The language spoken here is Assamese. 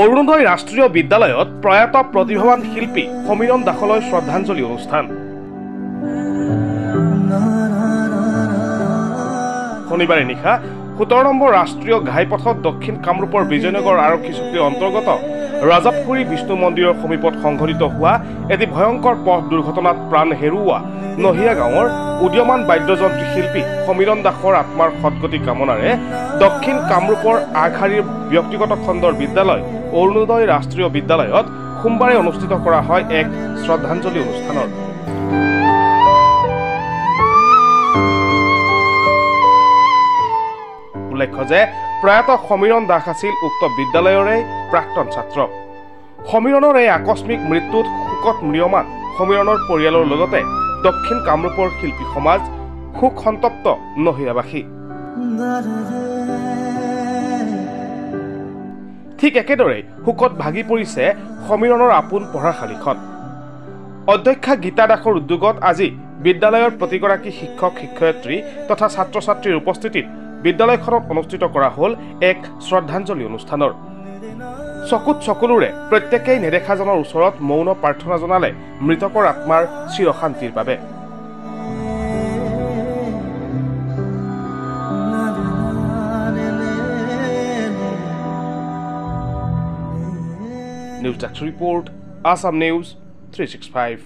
অৰুণোদয় ৰাষ্ট্ৰীয় বিদ্যালয়ত প্ৰয়াত প্ৰতিভাৱান শিল্পী সমীৰণ দাসলৈ শ্ৰদ্ধাঞ্জলি অনুষ্ঠান। শনিবাৰে নিশা 17 নম্বৰ ৰাষ্ট্ৰীয় ঘাইপথত দক্ষিণ কামৰূপৰ বিজয়নগৰ আৰক্ষী চকীৰ অন্তৰ্গত ৰাজাপুখুৰী বিষ্ণু মন্দিৰৰ সমীপত সংঘটিত হোৱা এটি ভয়ংকৰ পথ দুৰ্ঘটনাত প্ৰাণ হেৰুওৱা নহিয়া গাঁৱৰ উদীয়মান বাদ্যযন্ত্ৰী শিল্পী সমীৰণ দাসৰ আত্মাৰ সদগতি কামনাৰে দক্ষিণ কামৰূপৰ আগশাৰীৰ ব্যক্তিগত খণ্ডৰ বিদ্যালয় অৰুণোদয় ৰাষ্ট্ৰীয় বিদ্যালয়ত সোমবাৰে অনুষ্ঠিত কৰা হয় এক শ্ৰদ্ধাঞ্জলি অনুষ্ঠানৰ। উল্লেখ্য যে প্ৰয়াত সমীৰণ দাস আছিল উক্ত বিদ্যালয়ৰে প্ৰাক্তন ছাত্ৰ। সমীৰণৰ এই আকস্মিক মৃত্যুত শোকত ম্ৰিয়মান সমীৰণৰ পৰিয়ালৰ লগতে দক্ষিণ কামৰূপৰ শিল্পী সমাজ, শোক সন্তপ্ত নহিয়াবাসী। ঠিক একেদৰে শোকত ভাগি পৰিছে সমীৰণৰ আপোন পঢ়াশালীখন। অধ্যক্ষা গীতা দাসৰ উদ্যোগত আজি বিদ্যালয়ৰ প্ৰতিগৰাকী শিক্ষক শিক্ষয়িত্ৰী তথা ছাত্ৰ ছাত্ৰীৰ উপস্থিতিত বিদ্যালয়খনত অনুষ্ঠিত কৰা হ'ল এক শ্ৰদ্ধাঞ্জলি অনুষ্ঠানৰ। চকুত চকুলোৰে প্ৰত্যেকেই নেদেখাজনৰ ওচৰত মৌন প্ৰাৰ্থনা জনালে মৃতকৰ আত্মাৰ চিৰশান্তিৰ বাবে। News desk report, Assam news 365।